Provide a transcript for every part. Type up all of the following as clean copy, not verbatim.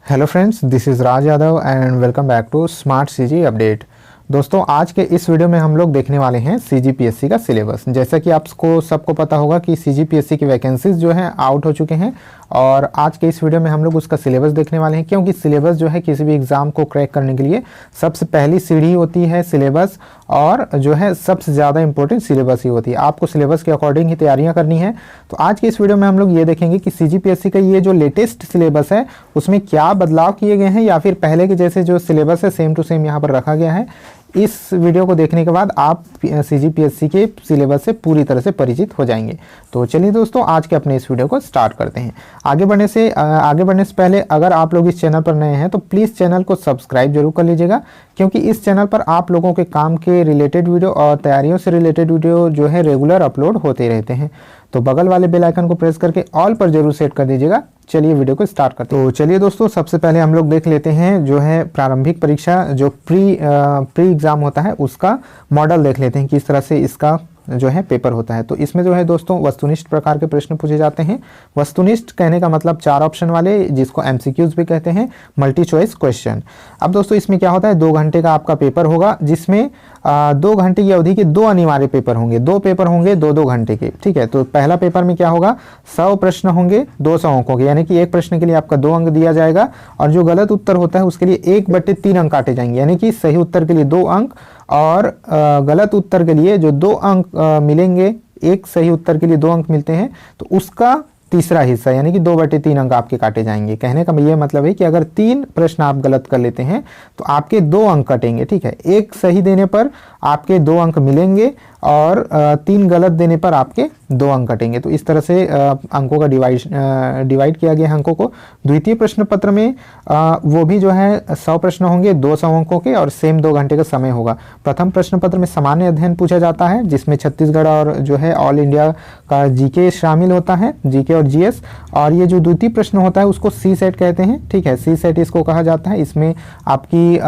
Hello friends, this is Raj Yadav and welcome back to smart CG update. दोस्तों, आज के इस वीडियो में हम लोग देखने वाले हैं सीजीपीएससी का सिलेबस। जैसा कि आपको सबको पता होगा कि सीजीपीएससी की वैकेंसीज जो हैं आउट हो चुके हैं और आज के इस वीडियो में हम लोग उसका सिलेबस देखने वाले हैं, क्योंकि सिलेबस जो है किसी भी एग्ज़ाम को क्रैक करने के लिए सबसे पहली सीढ़ी होती है सिलेबस, और जो है सबसे ज़्यादा इंपॉर्टेंट सिलेबस ही होती है। आपको सिलेबस के अकॉर्डिंग ही तैयारियां करनी है। तो आज के इस वीडियो में हम लोग ये देखेंगे कि सीजीपीएससी का ये जो लेटेस्ट सिलेबस है उसमें क्या बदलाव किए गए हैं, या फिर पहले के जैसे जो सिलेबस है सेम टू सेम यहाँ पर रखा गया है। इस वीडियो को देखने के बाद आप सीजीपीएससी के सिलेबस से पूरी तरह से परिचित हो जाएंगे। तो चलिए दोस्तों, आज के अपने इस वीडियो को स्टार्ट करते हैं। आगे बढ़ने से पहले अगर आप लोग इस चैनल पर नए हैं तो प्लीज़ चैनल को सब्सक्राइब जरूर कर लीजिएगा, क्योंकि इस चैनल पर आप लोगों के काम के रिलेटेड वीडियो और तैयारियों से रिलेटेड वीडियो जो है रेगुलर अपलोड होते रहते हैं। तो बगल वाले बेल आइकन को प्रेस करके ऑल पर जरूर सेट कर दीजिएगा। चलिए वीडियो को स्टार्ट करते हैं। तो चलिए दोस्तों, सबसे पहले हम लोग देख लेते हैं जो है प्रारंभिक परीक्षा जो प्री एग्ज़ाम होता है उसका मॉडल देख लेते हैं, किस तरह से इसका जो है पेपर होता है। तो इसमें जो है दोस्तों वस्तुनिष्ठ प्रकार के प्रश्न पूछे जाते हैं। वस्तुनिष्ठ कहने का मतलब 4 ऑप्शन वाले, जिसको एमसीक्यूज भी कहते हैं, मल्टी चॉइस क्वेश्चन। अब दोस्तों इसमें क्या होता है, 2 घंटे का आपका पेपर होगा, जिसमें 2 घंटे की अवधि के 2 अनिवार्य पेपर होंगे। 2 पेपर होंगे 2-2 घंटे के, ठीक है। तो पहला पेपर में क्या होगा, 100 प्रश्न होंगे 200 अंकों के, यानी कि एक प्रश्न के लिए आपका 2 अंक दिया जाएगा, और जो गलत उत्तर होता है उसके लिए 1/3 अंक काटे जाएंगे, यानी कि सही उत्तर के लिए 2 अंक और गलत उत्तर के लिए जो 2 अंक मिलेंगे, एक सही उत्तर के लिए 2 अंक मिलते हैं तो उसका तीसरा हिस्सा यानी कि 2/3 अंक आपके काटे जाएंगे। कहने का ये मतलब है कि अगर 3 प्रश्न आप गलत कर लेते हैं तो आपके 2 अंक कटेंगे, ठीक है। एक सही देने पर आपके 2 अंक मिलेंगे और 3 गलत देने पर आपके 2 अंक कटेंगे। तो इस तरह से अंकों का डिवाइड किया गया है अंकों को। द्वितीय प्रश्न पत्र में वो भी जो है 100 प्रश्न होंगे 200 अंकों के, और सेम 2 घंटे का समय होगा। प्रथम प्रश्न पत्र में सामान्य अध्ययन पूछा जाता है, जिसमें छत्तीसगढ़ और जो है ऑल इंडिया का जीके शामिल होता है, जीके और जीएस। और ये जो द्वितीय प्रश्न होता है उसको सी सेट कहते हैं, ठीक है। सी सेट इसको कहा जाता है। इसमें आपकी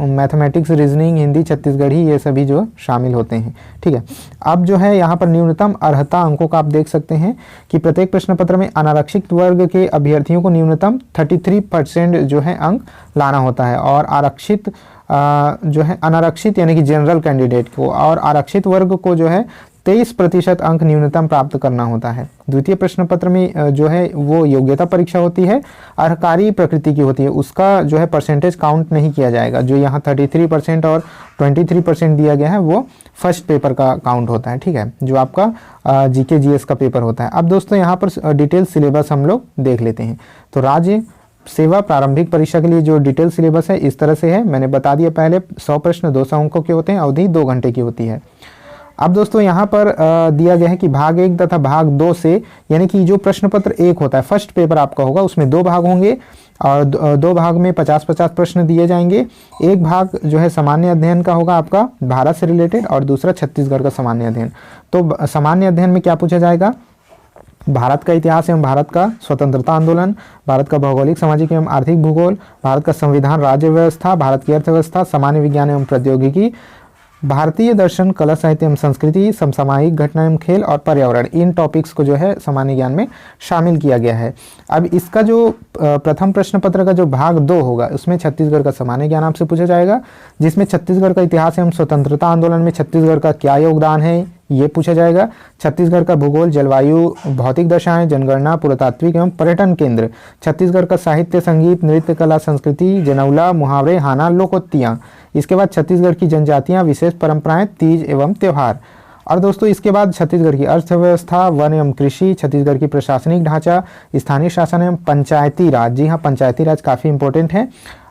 मैथमेटिक्स, रीजनिंग, हिंदी, छत्तीसगढ़ी ये सभी जो शामिल होते हैं, ठीक है। अब जो है यहाँ पर न्यूनतम अर्हता अंकों का आप देख सकते हैं कि प्रत्येक प्रश्न पत्र में अनारक्षित वर्ग के अभ्यर्थियों को न्यूनतम 33% जो है अंक लाना होता है, और आरक्षित जो है अनारक्षित यानी कि जनरल कैंडिडेट को और आरक्षित वर्ग को जो है 23% अंक न्यूनतम प्राप्त करना होता है। द्वितीय प्रश्न पत्र में जो है वो योग्यता परीक्षा होती है, अर्हकारी प्रकृति की होती है, उसका जो है परसेंटेज काउंट नहीं किया जाएगा। जो यहाँ 33% और 23% दिया गया है वो फर्स्ट पेपर का काउंट होता है, ठीक है, जो आपका जीके जीएस का पेपर होता है। अब दोस्तों यहाँ पर डिटेल सिलेबस हम लोग देख लेते हैं। तो राज्य सेवा प्रारंभिक परीक्षा के लिए जो डिटेल सिलेबस है इस तरह से है, मैंने बता दिया पहले। 100 प्रश्न 200 अंकों के होते हैं, अवधि 2 घंटे की होती है। अब दोस्तों यहाँ पर दिया गया है कि भाग 1 तथा भाग 2 से, यानी कि जो प्रश्न पत्र 1 होता है फर्स्ट पेपर आपका होगा, उसमें 2 भाग होंगे और 2 भाग में 50-50 प्रश्न दिए जाएंगे। एक भाग जो है सामान्य अध्ययन का होगा आपका भारत से रिलेटेड, और दूसरा छत्तीसगढ़ का सामान्य अध्ययन। तो सामान्य अध्ययन में क्या पूछा जाएगा, भारत का इतिहास एवं भारत का स्वतंत्रता आंदोलन, भारत का भौगोलिक, सामाजिक एवं आर्थिक भूगोल, भारत का संविधान, राज्य व्यवस्था, भारत की अर्थव्यवस्था, सामान्य विज्ञान एवं प्रौद्योगिकी, भारतीय दर्शन, कला, साहित्य एवं संस्कृति, समसामयिक घटना एवं खेल और पर्यावरण। इन टॉपिक्स को जो है सामान्य ज्ञान में शामिल किया गया है। अब इसका जो प्रथम प्रश्न पत्र का जो भाग 2 होगा उसमें छत्तीसगढ़ का सामान्य ज्ञान आपसे पूछा जाएगा, जिसमें छत्तीसगढ़ का इतिहास एवं स्वतंत्रता आंदोलन में छत्तीसगढ़ का क्या योगदान है ये पूछा जाएगा। छत्तीसगढ़ का भूगोल, जलवायु, भौतिक दशाएं, जनगणना, पुरातात्विक एवं पर्यटन केंद्र, छत्तीसगढ़ का साहित्य, संगीत, नृत्य, कला, संस्कृति, जनौला, मुहावरे, हाना, लोकोक्तियां। इसके बाद छत्तीसगढ़ की जनजातियां, विशेष परंपराएं, तीज एवं त्योहार। और दोस्तों इसके बाद छत्तीसगढ़ की अर्थव्यवस्था, वन एवं कृषि, छत्तीसगढ़ की प्रशासनिक ढांचा, स्थानीय शासन एवं पंचायती राज। जी हाँ, पंचायती राज काफ़ी इंपॉर्टेंट है।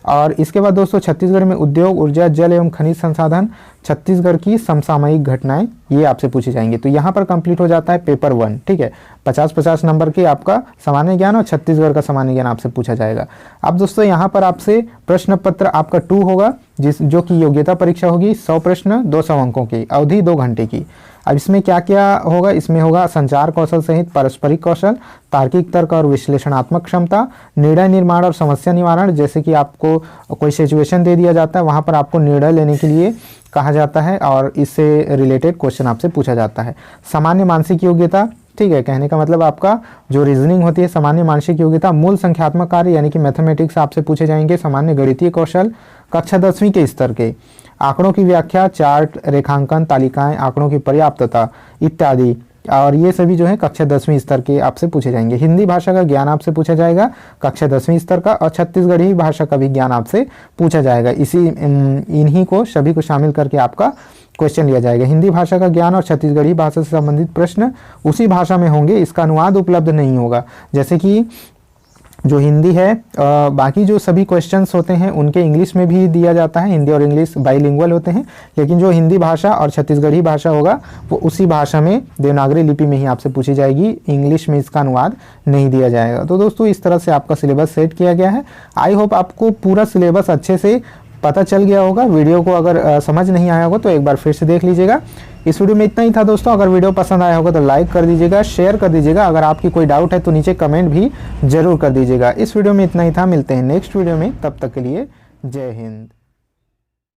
और इसके बाद दोस्तों छत्तीसगढ़ में उद्योग, ऊर्जा, जल एवं खनिज संसाधन, छत्तीसगढ़ की समसामयिक घटनाएं, ये आपसे पूछे जाएंगे। तो यहाँ पर कंप्लीट हो जाता है पेपर 1, ठीक है। 50-50 नंबर के आपका सामान्य ज्ञान और छत्तीसगढ़ का सामान्य ज्ञान आपसे पूछा जाएगा। अब दोस्तों यहाँ पर आपसे प्रश्न पत्र आपका 2 होगा, जो कि योग्यता परीक्षा होगी। 100 प्रश्न 200 अंकों की, अवधि 2 घंटे की। अब इसमें क्या क्या होगा, इसमें होगा संचार कौशल सहित पारस्परिक कौशल, तार्किक तर्क और विश्लेषणात्मक क्षमता, निर्णय निर्माण और समस्या निवारण। जैसे कि आपको कोई सिचुएशन दे दिया जाता है, वहाँ पर आपको निर्णय लेने के लिए कहा जाता है और इससे रिलेटेड क्वेश्चन आपसे पूछा जाता है। सामान्य मानसिक योग्यता, ठीक है, कहने का मतलब आपका जो रीजनिंग होती है, सामान्य मानसिक योग्यता, मूल संख्यात्मक कार्य यानी कि मैथमेटिक्स आपसे पूछे जाएंगे, सामान्य गणितीय कौशल, कक्षा 10वीं के स्तर के, आंकड़ों की व्याख्या, चार्ट, रेखांकन, तालिकाएं, आंकड़ों की पर्याप्तता इत्यादि, और ये सभी जो है कक्षा 10वीं स्तर के आपसे पूछे जाएंगे। हिंदी भाषा का ज्ञान आपसे पूछा जाएगा कक्षा 10वीं स्तर का, और छत्तीसगढ़ी भाषा का भी ज्ञान आपसे पूछा जाएगा। इन्हीं को सभी को शामिल करके आपका क्वेश्चन लिया जाएगा। हिंदी भाषा का ज्ञान और छत्तीसगढ़ी भाषा से संबंधित प्रश्न उसी भाषा में होंगे, इसका अनुवाद उपलब्ध नहीं होगा। जैसे कि जो हिंदी है, बाकी जो सभी क्वेश्चंस होते हैं उनके इंग्लिश में भी दिया जाता है, हिंदी और इंग्लिश बाइलिंगुअल होते हैं, लेकिन जो हिंदी भाषा और छत्तीसगढ़ी भाषा होगा वो उसी भाषा में देवनागरी लिपि में ही आपसे पूछी जाएगी, इंग्लिश में इसका अनुवाद नहीं दिया जाएगा। तो दोस्तों इस तरह से आपका सिलेबस सेट किया गया है। आई होप आपको पूरा सिलेबस अच्छे से पता चल गया होगा। वीडियो को अगर समझ नहीं आया होगा तो एक बार फिर से देख लीजिएगा। इस वीडियो में इतना ही था दोस्तों। अगर वीडियो पसंद आया होगा तो लाइक कर दीजिएगा, शेयर कर दीजिएगा। अगर आपकी कोई डाउट है तो नीचे कमेंट भी जरूर कर दीजिएगा। इस वीडियो में इतना ही था, मिलते हैं नेक्स्ट वीडियो में, तब तक के लिए जय हिंद।